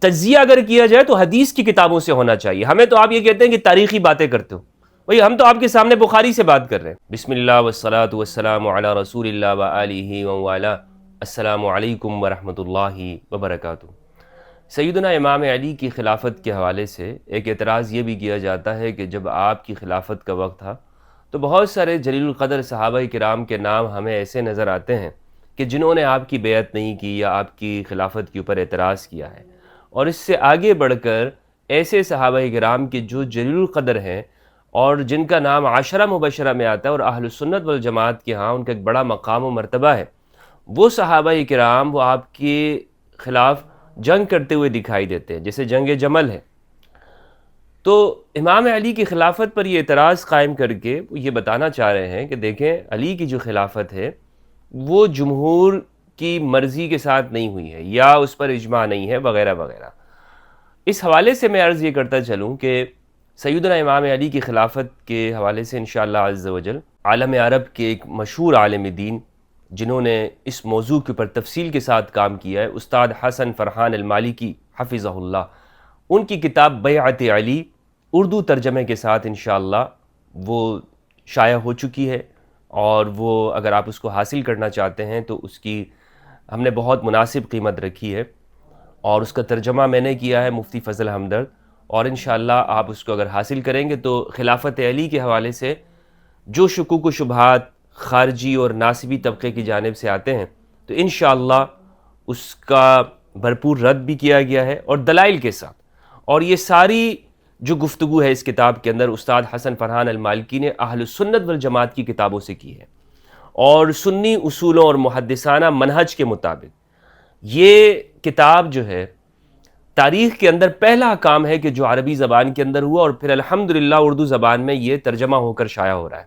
تجزیہ اگر کیا جائے تو حدیث کی کتابوں سے ہونا چاہیے. ہمیں تو آپ یہ کہتے ہیں کہ تاریخی باتیں کرتے ہو. بھئی ہم تو آپ کے سامنے بخاری سے بات کر رہے ہیں. بسم اللہ والصلاة والسلام علی رسول اللہ وآلہ وآلہ. السلام علیکم ورحمۃ اللہ وبرکاتہ. سیدنا امام علی کی خلافت کے حوالے سے ایک اعتراض یہ بھی کیا جاتا ہے کہ جب آپ کی خلافت کا وقت تھا تو بہت سارے جلیل القدر صحابہ کرام کے نام ہمیں ایسے نظر آتے ہیں کہ جنہوں نے آپ کی بیعت نہیں کی یا آپ کی خلافت کے اوپر اعتراض کیا ہے. اور اس سے آگے بڑھ کر ایسے صحابہ کرام کے جو جلیل القدر ہیں اور جن کا نام عشرہ مبشرہ میں آتا ہے اور اہل سنت والجماعت کے ہاں ان کا ایک بڑا مقام و مرتبہ ہے، وہ صحابہ کرام وہ آپ کے خلاف جنگ کرتے ہوئے دکھائی دیتے ہیں، جیسے جنگ جمل ہے. تو امام علی کی خلافت پر یہ اعتراض قائم کر کے وہ یہ بتانا چاہ رہے ہیں کہ دیکھیں علی کی جو خلافت ہے وہ جمہور کی مرضی کے ساتھ نہیں ہوئی ہے یا اس پر اجماع نہیں ہے وغیرہ وغیرہ. اس حوالے سے میں عرض یہ کرتا چلوں کہ سیدنا امام علی کی خلافت کے حوالے سے انشاءاللہ عز و جل عالم عرب کے ایک مشہور عالم دین جنہوں نے اس موضوع کے اوپر تفصیل کے ساتھ کام کیا ہے، استاد حسن فرحان المالکی حفظہ اللہ، ان کی کتاب بیعت علی اردو ترجمے کے ساتھ انشاءاللہ وہ شائع ہو چکی ہے. اور وہ اگر آپ اس کو حاصل کرنا چاہتے ہیں تو اس کی ہم نے بہت مناسب قیمت رکھی ہے اور اس کا ترجمہ میں نے کیا ہے مفتی فضل ہمدرد. اور انشاءاللہ آپ اس کو اگر حاصل کریں گے تو خلافت علی کے حوالے سے جو شکوک و شبہات خارجی اور ناصبی طبقے کی جانب سے آتے ہیں تو انشاءاللہ اس کا بھرپور رد بھی کیا گیا ہے اور دلائل کے ساتھ. اور یہ ساری جو گفتگو ہے اس کتاب کے اندر استاد حسن فرحان المالکی نے اہل سنت والجماعت کی کتابوں سے کی ہے اور سنی اصولوں اور محدثانہ منہج کے مطابق. یہ کتاب جو ہے تاریخ کے اندر پہلا کام ہے کہ جو عربی زبان کے اندر ہوا اور پھر الحمدللہ اردو زبان میں یہ ترجمہ ہو کر شائع ہو رہا ہے.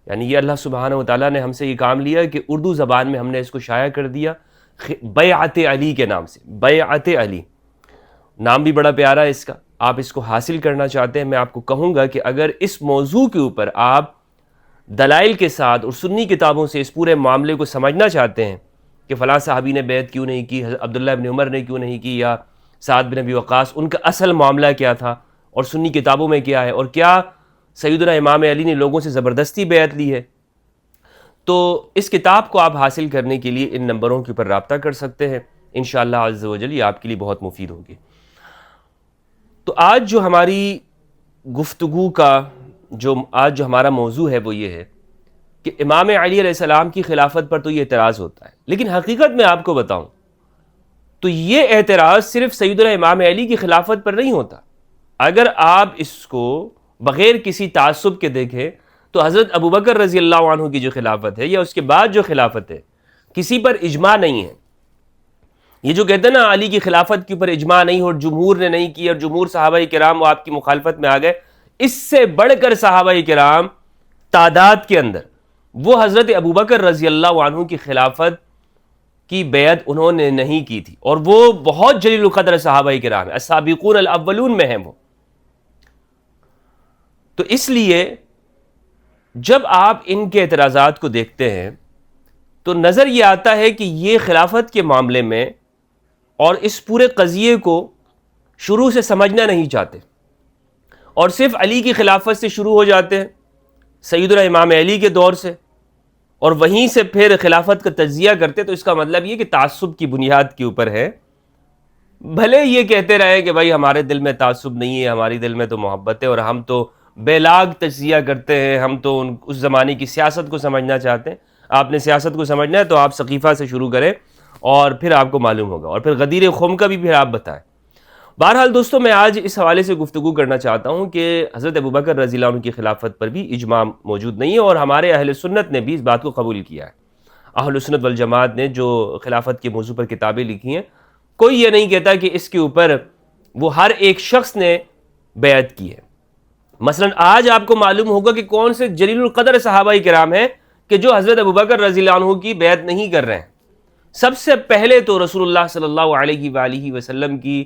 یعنی یہ اللہ سبحانہ وتعالیٰ نے ہم سے یہ کام لیا کہ اردو زبان میں ہم نے اس کو شائع کر دیا بیعت علی کے نام سے. بیعت علی نام بھی بڑا پیارا ہے اس کا. آپ اس کو حاصل کرنا چاہتے ہیں میں آپ کو کہوں گا کہ اگر اس موضوع کے اوپر آپ دلائل کے ساتھ اور سنی کتابوں سے اس پورے معاملے کو سمجھنا چاہتے ہیں کہ فلاں صحابی نے بیعت کیوں نہیں کی، عبداللہ ابن عمر نے کیوں نہیں کی، یا سعد بن ابی وقاص، ان کا اصل معاملہ کیا تھا اور سنی کتابوں میں کیا ہے، اور کیا سیدنا امام علی نے لوگوں سے زبردستی بیعت لی ہے، تو اس کتاب کو آپ حاصل کرنے کے لیے ان نمبروں کے اوپر رابطہ کر سکتے ہیں. انشاءاللہ عز و جل یہ آپ کے لیے بہت مفید ہوگی. تو آج جو ہماری گفتگو کا آج جو ہمارا موضوع ہے وہ یہ ہے کہ امام علی علیہ السلام کی خلافت پر تو یہ اعتراض ہوتا ہے، لیکن حقیقت میں آپ کو بتاؤں تو یہ اعتراض صرف سیدنا امام علی کی خلافت پر نہیں ہوتا. اگر آپ اس کو بغیر کسی تعصب کے دیکھیں تو حضرت ابوبکر رضی اللہ عنہ کی جو خلافت ہے یا اس کے بعد جو خلافت ہے کسی پر اجماع نہیں ہے. یہ جو کہتے ہیں نا علی کی خلافت کے اوپر اجماع نہیں اور جمہور نے نہیں کی اور جمہور صحابہ کرام وہ آپ کی مخالفت میں آ گئے، اس سے بڑھ کر صحابہ کرام تعداد کے اندر وہ حضرت ابوبکر رضی اللہ عنہ کی خلافت کی بیعت انہوں نے نہیں کی تھی، اور وہ بہت جلیل القدر صحابہ کرام ہیں، السابقون الاولون میں ہیں وہ. تو اس لیے جب آپ ان کے اعتراضات کو دیکھتے ہیں تو نظر یہ آتا ہے کہ یہ خلافت کے معاملے میں اور اس پورے قضیے کو شروع سے سمجھنا نہیں چاہتے اور صرف علی کی خلافت سے شروع ہو جاتے ہیں، سیدنا امام علی کے دور سے، اور وہیں سے پھر خلافت کا تجزیہ کرتے. تو اس کا مطلب یہ کہ تعصب کی بنیاد کے اوپر ہے. بھلے یہ کہتے رہے کہ بھائی ہمارے دل میں تعصب نہیں ہے، ہماری دل میں تو محبت ہے اور ہم تو بے لاگ تجزیہ کرتے ہیں، ہم تو اس زمانے کی سیاست کو سمجھنا چاہتے ہیں. آپ نے سیاست کو سمجھنا ہے تو آپ سقیفہ سے شروع کریں اور پھر آپ کو معلوم ہوگا، اور پھر غدیر خم کا بھی پھر آپ بتائیں. بہرحال دوستو، میں آج اس حوالے سے گفتگو کرنا چاہتا ہوں کہ حضرت ابوبکر رضی اللہ عنہ کی خلافت پر بھی اجماع موجود نہیں ہے اور ہمارے اہل سنت نے بھی اس بات کو قبول کیا ہے. اہل سنت والجماعت نے جو خلافت کے موضوع پر کتابیں لکھی ہیں، کوئی یہ نہیں کہتا کہ اس کے اوپر وہ ہر ایک شخص نے بیعت کی ہے. مثلا آج آپ کو معلوم ہوگا کہ کون سے جلیل القدر صحابہ کرام ہیں کہ جو حضرت ابوبکر رضی اللہ عنہ کی بیعت نہیں کر رہے ہیں. سب سے پہلے تو رسول اللہ صلی اللہ علیہ وآلہ وسلم کی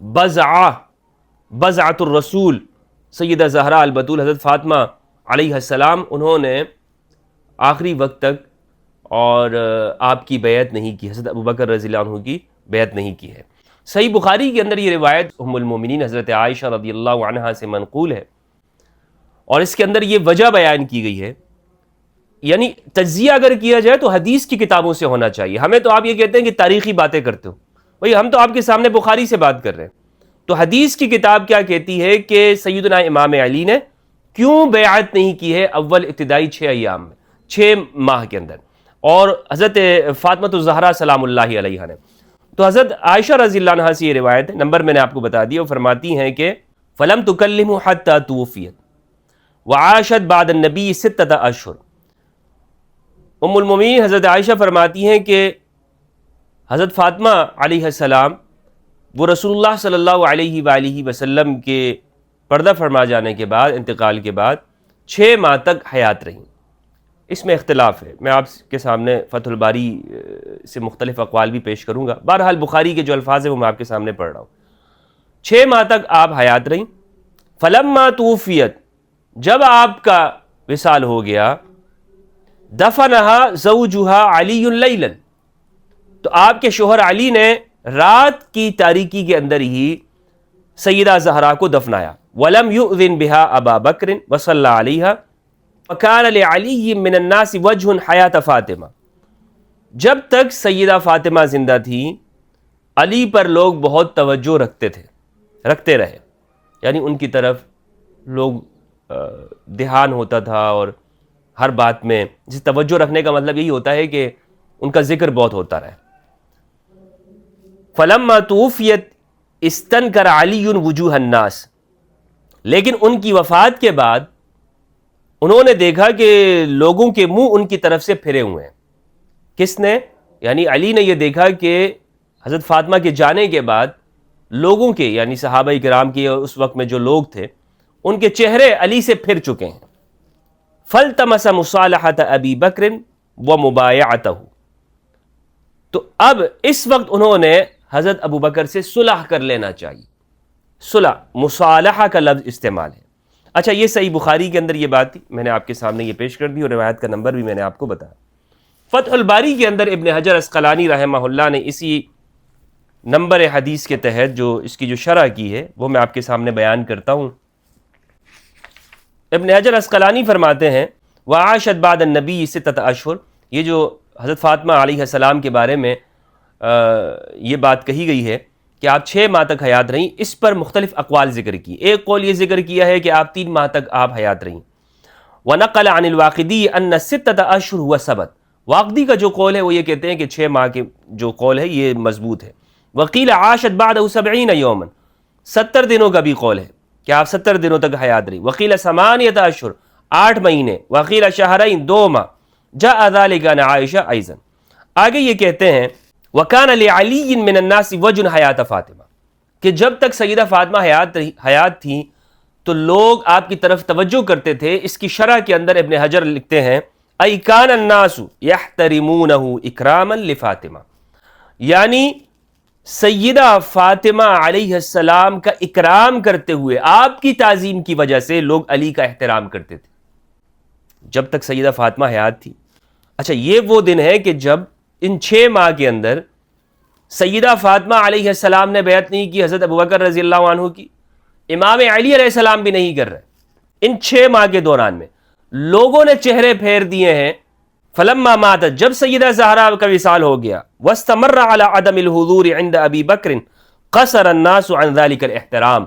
بضعۃ الرسول سیدہ زہرا البتول حضرت فاطمہ علیہ السلام، انہوں نے آخری وقت تک اور آپ کی بیعت نہیں کی، حضرت ابوبکر رضی اللہ عنہ کی بیعت نہیں کی ہے. صحیح بخاری کے اندر یہ روایت ام المومنین حضرت عائشہ رضی اللہ عنہا سے منقول ہے، اور اس کے اندر یہ وجہ بیان کی گئی ہے. یعنی تجزیہ اگر کیا جائے تو حدیث کی کتابوں سے ہونا چاہیے. ہمیں تو آپ یہ کہتے ہیں کہ تاریخی باتیں کرتے ہو، بھئی ہم تو آپ کے سامنے بخاری سے بات کر رہے ہیں. تو حدیث کی کتاب کیا کہتی ہے کہ سیدنا امام علی نے کیوں بیعت نہیں کی ہے اول ابتدائی 6 ایام میں، 6 ماہ کے اندر، اور حضرت فاطمہ الزہرا سلام اللہ علیہا نے. تو حضرت عائشہ رضی اللہ عنہا سے یہ روایت ہے، نمبر میں نے آپ کو بتا دیا. وہ فرماتی ہیں کہ فلم تکلمہ حتی توفیت وعاشت بعد النبی 6 اشہر. ام المومنین حضرت عائشہ فرماتی ہیں کہ حضرت فاطمہ علیہ السلام وہ رسول اللہ صلی اللہ علیہ وآلہ وسلم کے پردہ فرما جانے کے بعد، انتقال کے بعد 6 ماہ تک حیات رہیں. اس میں اختلاف ہے، میں آپ کے سامنے فتح الباری سے مختلف اقوال بھی پیش کروں گا. بہرحال بخاری کے جو الفاظ ہیں وہ میں آپ کے سامنے پڑھ رہا ہوں. 6 ماہ تک آپ حیات رہیں. فلما توفیت، جب آپ کا وصال ہو گیا، دفنہا زوجہا علی لیلا، تو آپ کے شوہر علی نے رات کی تاریکی کے اندر ہی سیدہ زہرا کو دفنایا. ولم یؤذن بہا ابا بکر وصلی علیہا وکان لعلی من الناس وجہ حیات فاطمہ. جب تک سیدہ فاطمہ زندہ تھی علی پر لوگ بہت توجہ رکھتے رہے، یعنی ان کی طرف لوگ دھیان ہوتا تھا، اور ہر بات میں جس توجہ رکھنے کا مطلب یہی ہوتا ہے کہ ان کا ذکر بہت ہوتا رہے. فلما توفیت استنکر علی وجوہ الناس، لیکن ان کی وفات کے بعد انہوں نے دیکھا کہ لوگوں کے منہ ان کی طرف سے پھرے ہوئے ہیں. کس نے؟ یعنی علی نے یہ دیکھا کہ حضرت فاطمہ کے جانے کے بعد لوگوں کے، یعنی صحابہ کرام کے اس وقت میں جو لوگ تھے، ان کے چہرے علی سے پھر چکے ہیں. فالتمس مصالحۃ ابی بکر ومبایعتہ، تو اب اس وقت انہوں نے حضرت ابو بکر سے صلح کر لینا چاہیے. صلح، مصالحہ کا لفظ استعمال ہے. اچھا، یہ صحیح بخاری کے اندر یہ بات تھی، میں نے آپ کے سامنے یہ پیش کر دی، اور روایت کا نمبر بھی میں نے آپ کو بتایا. فتح الباری کے اندر ابن حجر عسقلانی رحمہ اللہ نے اسی نمبر حدیث کے تحت جو اس کی جو شرح کی ہے وہ میں آپ کے سامنے بیان کرتا ہوں. ابن حجر عسقلانی فرماتے ہیں وعاشت بعد النبی 6 اشہر، یہ جو حضرت فاطمہ علیہ السلام کے بارے میں یہ بات کہی گئی ہے کہ آپ 6 ماہ تک حیات رہیں، اس پر مختلف اقوال ذکر کی. ایک قول یہ ذکر کیا ہے کہ آپ 3 ماہ تک آپ حیات رہیں. وَنَقَلَ عَنِ الْوَاقِدِيِّ أَنَّ 6 أَشْهُرَ هُوَ ثَبَتَ، واقدی کا جو قول ہے وہ یہ کہتے ہیں کہ 6 ماہ کے جو قول ہے یہ مضبوط ہے. وَقِيلَ عَاشَتْ بَعْدَهُ 70 يَوْمًا، 70 دنوں کا بھی قول ہے کہ آپ 70 دنوں تک حیات رہیں. وَقِيلَ 8 أشهر، 8 مہینے. وَقِيلَ شهرين، 2 ماہ. جاء ذلك عن عائشہ ایضا. آگے یہ کہتے ہیں وَكَانَ لِعَلِيٍّ مِّنَ النَّاسِ وَجْهٌ حَيَاةَ فاطمہ، کہ جب تک سیدہ فاطمہ حیات تھیں تو لوگ آپ کی طرف توجہ کرتے تھے. اس کی شرح کے اندر ابن حجر لکھتے ہیں اَيْ كَانَ النَّاسُ يَحْتَرِمُونَهُ إِكْرَامًا لِفَاطِمہ، یعنی سیدہ فاطمہ علیہ السلام کا اکرام کرتے ہوئے، آپ کی تعظیم کی وجہ سے لوگ علی کا احترام کرتے تھے جب تک سیدہ فاطمہ حیات تھی. اچھا، یہ وہ دن ہے کہ جب ان 6 ماہ کے اندر سیدہ فاطمہ علیہ السلام نے بیعت نہیں کی حضرت ابوبکر رضی اللہ عنہ کی، امام علی علیہ السلام بھی نہیں کر رہے. ان 6 ماہ کے دوران میں لوگوں نے چہرے پھیر دیے ہیں. فلما ماتت، جب سیدہ زہرا کا وصال ہو گیا، واستمر على عدم الحضور عند ابی بکر قصر الناس عن ذلك الاحترام،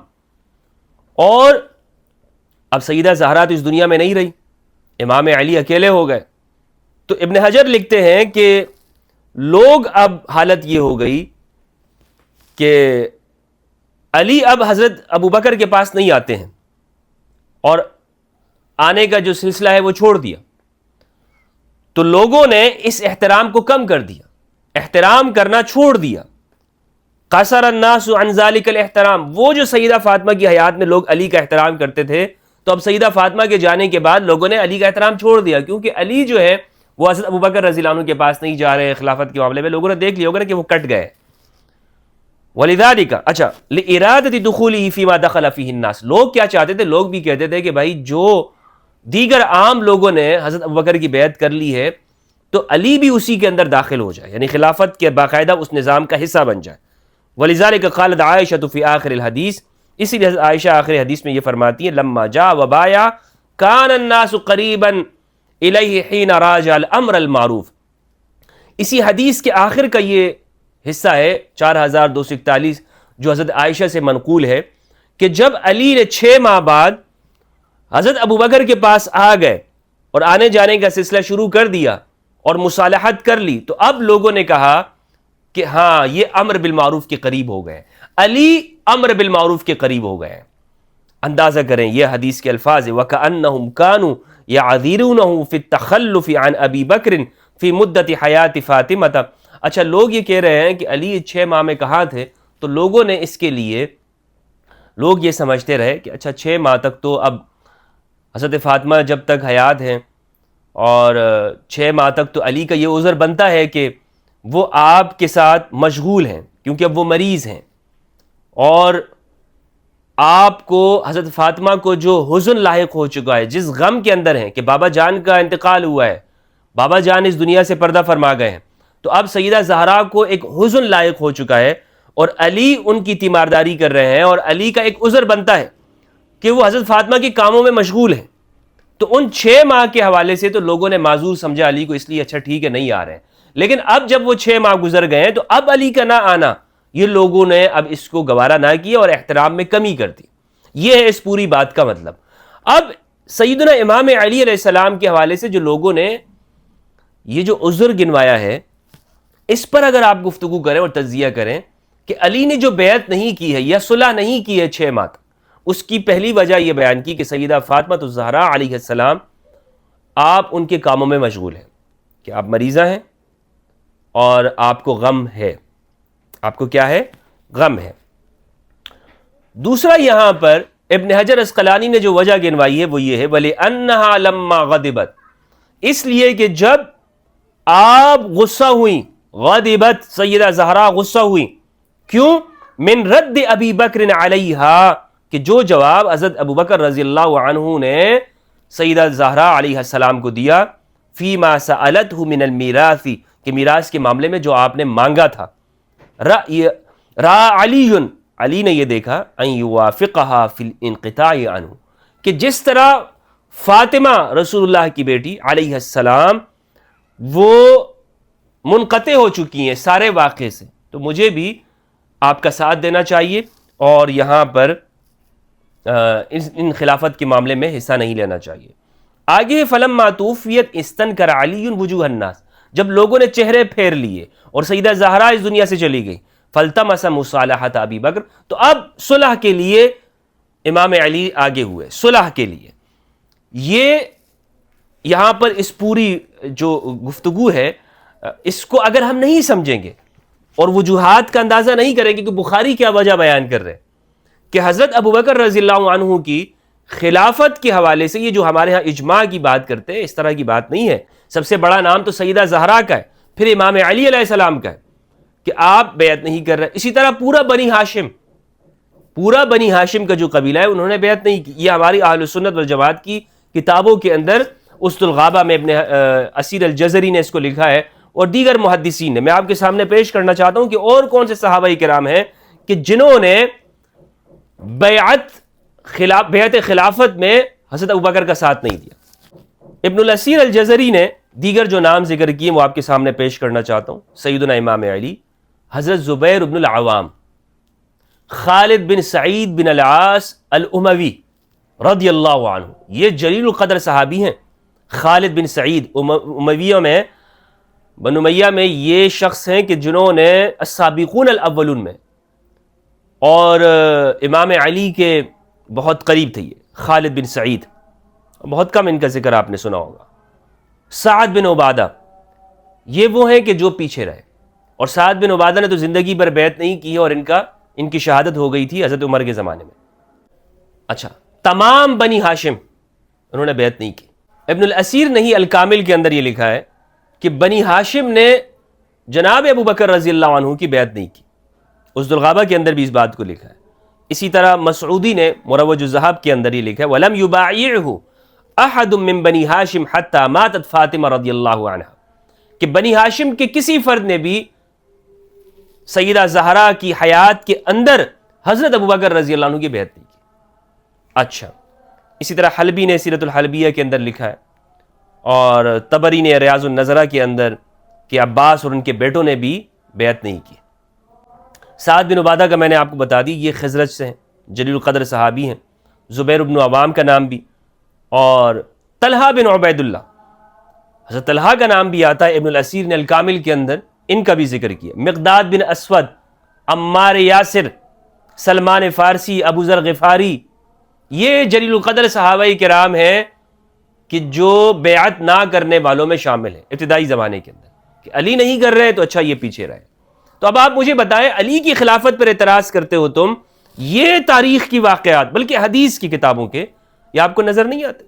اور اب سیدہ زہرا تو اس دنیا میں نہیں رہی، امام علی اکیلے ہو گئے. تو ابن حجر لکھتے ہیں کہ لوگ اب حالت یہ ہو گئی کہ علی اب حضرت ابو بکر کے پاس نہیں آتے ہیں، اور آنے کا جو سلسلہ ہے وہ چھوڑ دیا. تو لوگوں نے اس احترام کو کم کر دیا، احترام کرنا چھوڑ دیا. قصر الناس عن ذلك الاحترام، وہ جو سیدہ فاطمہ کی حیات میں لوگ علی کا احترام کرتے تھے، تو اب سیدہ فاطمہ کے جانے کے بعد لوگوں نے علی کا احترام چھوڑ دیا، کیونکہ علی جو ہے وہ حضرت ابوبکر رضی اللہ عنہ کے پاس نہیں جا رہے. خلافت کے معاملے میں لوگوں نے دیکھ لیا ہوگا کہ وہ کٹ گئے. ولذالک، اچھا، لارادۃ دخولہ فیما دخل فیہ الناس، لوگ کیا چاہتے تھے؟ لوگ بھی کہتے تھے کہ بھائی جو دیگر عام لوگوں نے حضرت ابوبکر کی بیعت کر لی ہے تو علی بھی اسی کے اندر داخل ہو جائے، یعنی خلافت کے باقاعدہ اس نظام کا حصہ بن جائے. ولذلك قالت عائشة في آخر الحدیث، اسی لیے عائشہ آخر حدیث میں یہ فرماتی ہیں لما جاء وبايع كان الناس قريبا إليه حين راجع الأمر المعروف. اسی حدیث کے آخر کا یہ حصہ ہے 4241 جو حضرت عائشہ سے منقول ہے کہ جب علی نے 6 ماہ بعد حضرت ابو بکر کے پاس آ گئے اور آنے جانے کا سلسلہ شروع کر دیا اور مصالحت کر لی، تو اب لوگوں نے کہا کہ ہاں یہ امر بالمعروف کے قریب ہو گئے، علی امر بالمعروف کے قریب ہو گئے. اندازہ کریں یہ حدیث کے الفاظ ہیں وَكَأَنَّهُمْ كَانُوا يَعْذِرُونَهُ فِي التَّخَلُّفِ عَنْ أَبِي بَكْرٍ فِي مُدَّةِ حَيَاةِ فاطمة. اچھا لوگ یہ کہہ رہے ہیں کہ علی 6 ماہ میں کہاں تھے، تو لوگوں نے اس کے لیے لوگ یہ سمجھتے رہے کہ اچھا 6 ماہ تک تو اب حضرت فاطمہ جب تک حیات ہیں اور 6 ماہ تک تو علی کا یہ عذر بنتا ہے کہ وہ آپ کے ساتھ مشغول ہیں کیونکہ اب وہ مریض ہیں، اور آپ کو حضرت فاطمہ کو جو حزن لاحق ہو چکا ہے، جس غم کے اندر ہیں کہ بابا جان کا انتقال ہوا ہے، بابا جان اس دنیا سے پردہ فرما گئے ہیں، تو اب سیدہ زہرا کو ایک حزن لاحق ہو چکا ہے اور علی ان کی تیمارداری کر رہے ہیں، اور علی کا ایک عذر بنتا ہے کہ وہ حضرت فاطمہ کے کاموں میں مشغول ہیں. تو ان 6 ماہ کے حوالے سے تو لوگوں نے معذور سمجھا علی کو، اس لیے اچھا ٹھیک ہے نہیں آ رہے ہیں. لیکن اب جب وہ 6 ماہ گزر گئے ہیں تو اب علی کا نہ آنا، یہ لوگوں نے اب اس کو گوارا نہ کیا اور احترام میں کمی کر دی. یہ ہے اس پوری بات کا مطلب. اب سیدنا امام علی علیہ السلام کے حوالے سے جو لوگوں نے یہ جو عذر گنوایا ہے، اس پر اگر آپ گفتگو کریں اور تجزیہ کریں کہ علی نے جو بیعت نہیں کی ہے یا صلح نہیں کی ہے 6 ماہ تک، اس کی پہلی وجہ یہ بیان کی کہ سیدہ فاطمہ الزہرا علیہ السلام آپ ان کے کاموں میں مشغول ہیں، کہ آپ مریضہ ہیں اور آپ کو غم ہے. آپ کو کیا ہے؟ غم ہے. دوسرا یہاں پر ابن حجر اسقلانی نے جو وجہ گنوائی ہے وہ یہ ہے وَلِأَنَّهَا لَمَّا غَضِبَتْ، اس لیے کہ جب آپ غصہ ہوئیں، غضبت سیدہ زہرا غصہ ہوئیں، کیوں؟ من رد ابی بکر علیہا، کہ جو جواب حضرت ابو بکر رضی اللہ عنہ نے سیدہ زہرا علیہ السلام کو دیا فیما سألتہ من المیراث، کہ میراث کے معاملے میں جو آپ نے مانگا تھا. علی نے یہ دیکھا ان یوافقہا فی الانقطاع عنہ، کہ جس طرح فاطمہ رسول اللہ کی بیٹی علیہ السلام وہ منقطع ہو چکی ہیں سارے واقعے سے، تو مجھے بھی آپ کا ساتھ دینا چاہیے اور یہاں پر ان خلافت کے معاملے میں حصہ نہیں لینا چاہیے. آگے فلما توفیت استنکر علی وجوہ الناس، جب لوگوں نے چہرے پھیر لیے اور سیدہ زہرا اس دنیا سے چلی گئی، فالتمس مصالحۃ ابی بکر، تو اب صلح کے لیے امام علی آگے ہوئے صلح کے لیے. یہ یہاں پر اس پوری جو گفتگو ہے اس کو اگر ہم نہیں سمجھیں گے اور وجوہات کا اندازہ نہیں کریں گے کہ بخاری کیا وجہ بیان کر رہے ہیں کہ حضرت ابو بکر رضی اللہ عنہ کی خلافت کے حوالے سے، یہ جو ہمارے ہاں اجماع کی بات کرتے ہیں اس طرح کی بات نہیں ہے. سب سے بڑا نام تو سیدہ زہرا کا ہے، پھر امام علی علیہ السلام کا ہے کہ آپ بیعت نہیں کر رہے. اسی طرح پورا بنی ہاشم کا جو قبیلہ ہے انہوں نے بیعت نہیں کی. یہ ہماری اہل سنت والجماعت کی کتابوں کے اندر اسد الغابہ میں ابن اسیر الجزری نے اس کو لکھا ہے اور دیگر محدثین نے. میں آپ کے سامنے پیش کرنا چاہتا ہوں کہ اور کون سے صحابہ کرام ہیں کہ جنہوں نے بیعت خلافت میں حضرت ابوبکر کا ساتھ نہیں دیا. ابن الاسیر الجزری نے دیگر جو نام ذکر کیے وہ آپ کے سامنے پیش کرنا چاہتا ہوں. سیدنا امام علی، حضرت زبیر بن العوام، خالد بن سعید بن العاص الاموی رضی اللہ عنہ، یہ جلیل القدر صحابی ہیں. خالد بن سعید امویہ میں، بن امیہ میں یہ شخص ہیں کہ جنہوں نے السابقون الاولون میں اور امام علی کے بہت قریب تھے. یہ خالد بن سعید، بہت کم ان کا ذکر آپ نے سنا ہوگا. سعد بن عبادہ، یہ وہ ہیں کہ جو پیچھے رہے، اور سعد بن عبادہ نے تو زندگی بھر بیعت نہیں کی اور ان کی شہادت ہو گئی تھی حضرت عمر کے زمانے میں. اچھا، تمام بنی ہاشم انہوں نے بیعت نہیں کی. ابن الاسیر نے ہی الکامل کے اندر یہ لکھا ہے کہ بنی ہاشم نے جناب ابو بکر رضی اللہ عنہ کی بیعت نہیں کی. اسد الغابہ کے اندر بھی اس بات کو لکھا ہے. اسی طرح مسعودی نے مروج الذہب کے اندر یہ لکھا ہے وَلَمْ يُبَايِعْهُ أَحَدٌ مِّن بَنِي هَاشِمْ حَتَّى مَاتَتْ فاطمہ رضی اللہ عنہ، کہ بنی ہاشم کے کسی فرد نے بھی سیدہ زہرا کی حیات کے اندر حضرت ابوبکر رضی اللہ عنہ کی بیعت نہیں کی۔ اچھا، اسی طرح حلبی نے سیرت الحلبیہ کے اندر لکھا ہے، اور طبری نے ریاض النظرہ کے اندر کہ عباس اور ان کے بیٹوں نے بھی بیعت نہیں کی۔ سعد بن عبادہ کا میں نے آپ کو بتا دی، یہ خزرج سے ہیں، جلیل القدر صحابی ہیں۔ زبیر بن عوام کا نام بھی، اور طلحہ بن عبید اللہ، حضرت طلحہ کا نام بھی آتا ہے، ابن الاسیر نے الکامل کے اندر ان کا بھی ذکر کیا۔ مقداد بن اسود، عمار یاسر، سلمان فارسی، ابو ذر غفاری، یہ جلیل القدر صحابہ کرام ہیں کہ جو بیعت نہ کرنے والوں میں شامل ہیں ابتدائی زمانے کے اندر، کہ علی نہیں کر رہے تو اچھا یہ پیچھے رہے۔ تو اب آپ مجھے بتائیں، علی کی خلافت پر اعتراض کرتے ہو تم، یہ تاریخ کی واقعات بلکہ حدیث کی کتابوں کے، یہ آپ کو نظر نہیں آتے؟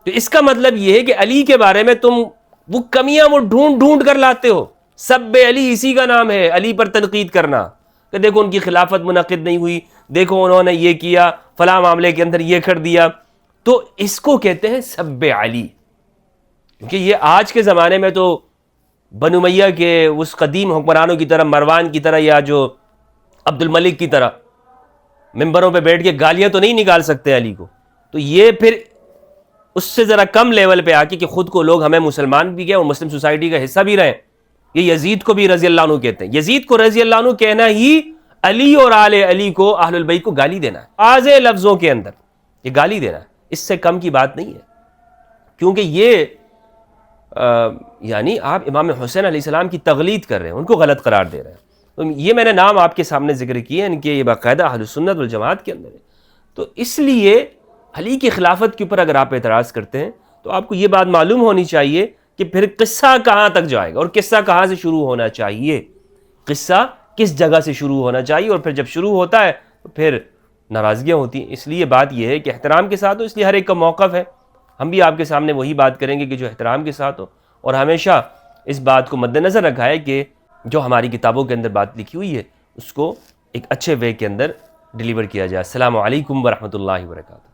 تو اس کا مطلب یہ ہے کہ علی کے بارے میں تم وہ کمیاں وہ ڈھونڈ ڈھونڈ کر لاتے ہو۔ سب علی اسی کا نام ہے، علی پر تنقید کرنا کہ دیکھو ان کی خلافت منعقد نہیں ہوئی، دیکھو انہوں نے یہ کیا، فلاں معاملے کے اندر یہ کر دیا، تو اس کو کہتے ہیں سب علی۔ کیونکہ یہ آج کے زمانے میں تو بنو امیہ کے اس قدیم حکمرانوں کی طرح، مروان کی طرح یا جو عبد الملک کی طرح ممبروں پہ بیٹھ کے گالیاں تو نہیں نکال سکتے علی کو، تو یہ پھر اس سے ذرا کم لیول پہ آ کے کہ خود کو لوگ ہمیں مسلمان بھی گئے اور مسلم سوسائٹی کا حصہ بھی رہے۔ یہ یزید کو بھی رضی اللہ عنہ کہتے ہیں، یزید کو رضی اللہ عنہ کہنا ہی علی اور آل علی کو، اہل البیت کو گالی دینا ہے، واضح لفظوں کے اندر یہ گالی دینا ہے، اس سے کم کی بات نہیں ہے۔ کیونکہ یہ یعنی آپ امام حسین علیہ السلام کی تغلید کر رہے ہیں، ان کو غلط قرار دے رہے ہیں۔ تو یہ میں نے نام آپ کے سامنے ذکر کیے ہیں، ان کے یہ باقاعدہ اہل سنت والجماعت کے اندر ہے۔ تو اس لیے علی کی خلافت کے اوپر اگر آپ اعتراض کرتے ہیں تو آپ کو یہ بات معلوم ہونی چاہیے کہ پھر قصہ کہاں تک جائے گا اور قصہ کہاں سے شروع ہونا چاہیے، قصہ کس جگہ سے شروع ہونا چاہیے، اور پھر جب شروع ہوتا ہے تو پھر ناراضگیاں ہوتی ہیں۔ اس لیے بات یہ ہے کہ احترام کے ساتھ ہو، اس لیے ہر ایک کا موقف ہے، ہم بھی آپ کے سامنے وہی بات کریں گے کہ جو احترام کے ساتھ ہو، اور ہمیشہ اس بات کو مد نظر رکھا ہے کہ جو ہماری کتابوں کے اندر بات لکھی ہوئی ہے اس کو ایک اچھے وے کے اندر ڈیلیور کیا جائے۔ السلام علیکم ورحمۃ اللہ وبرکاتہ۔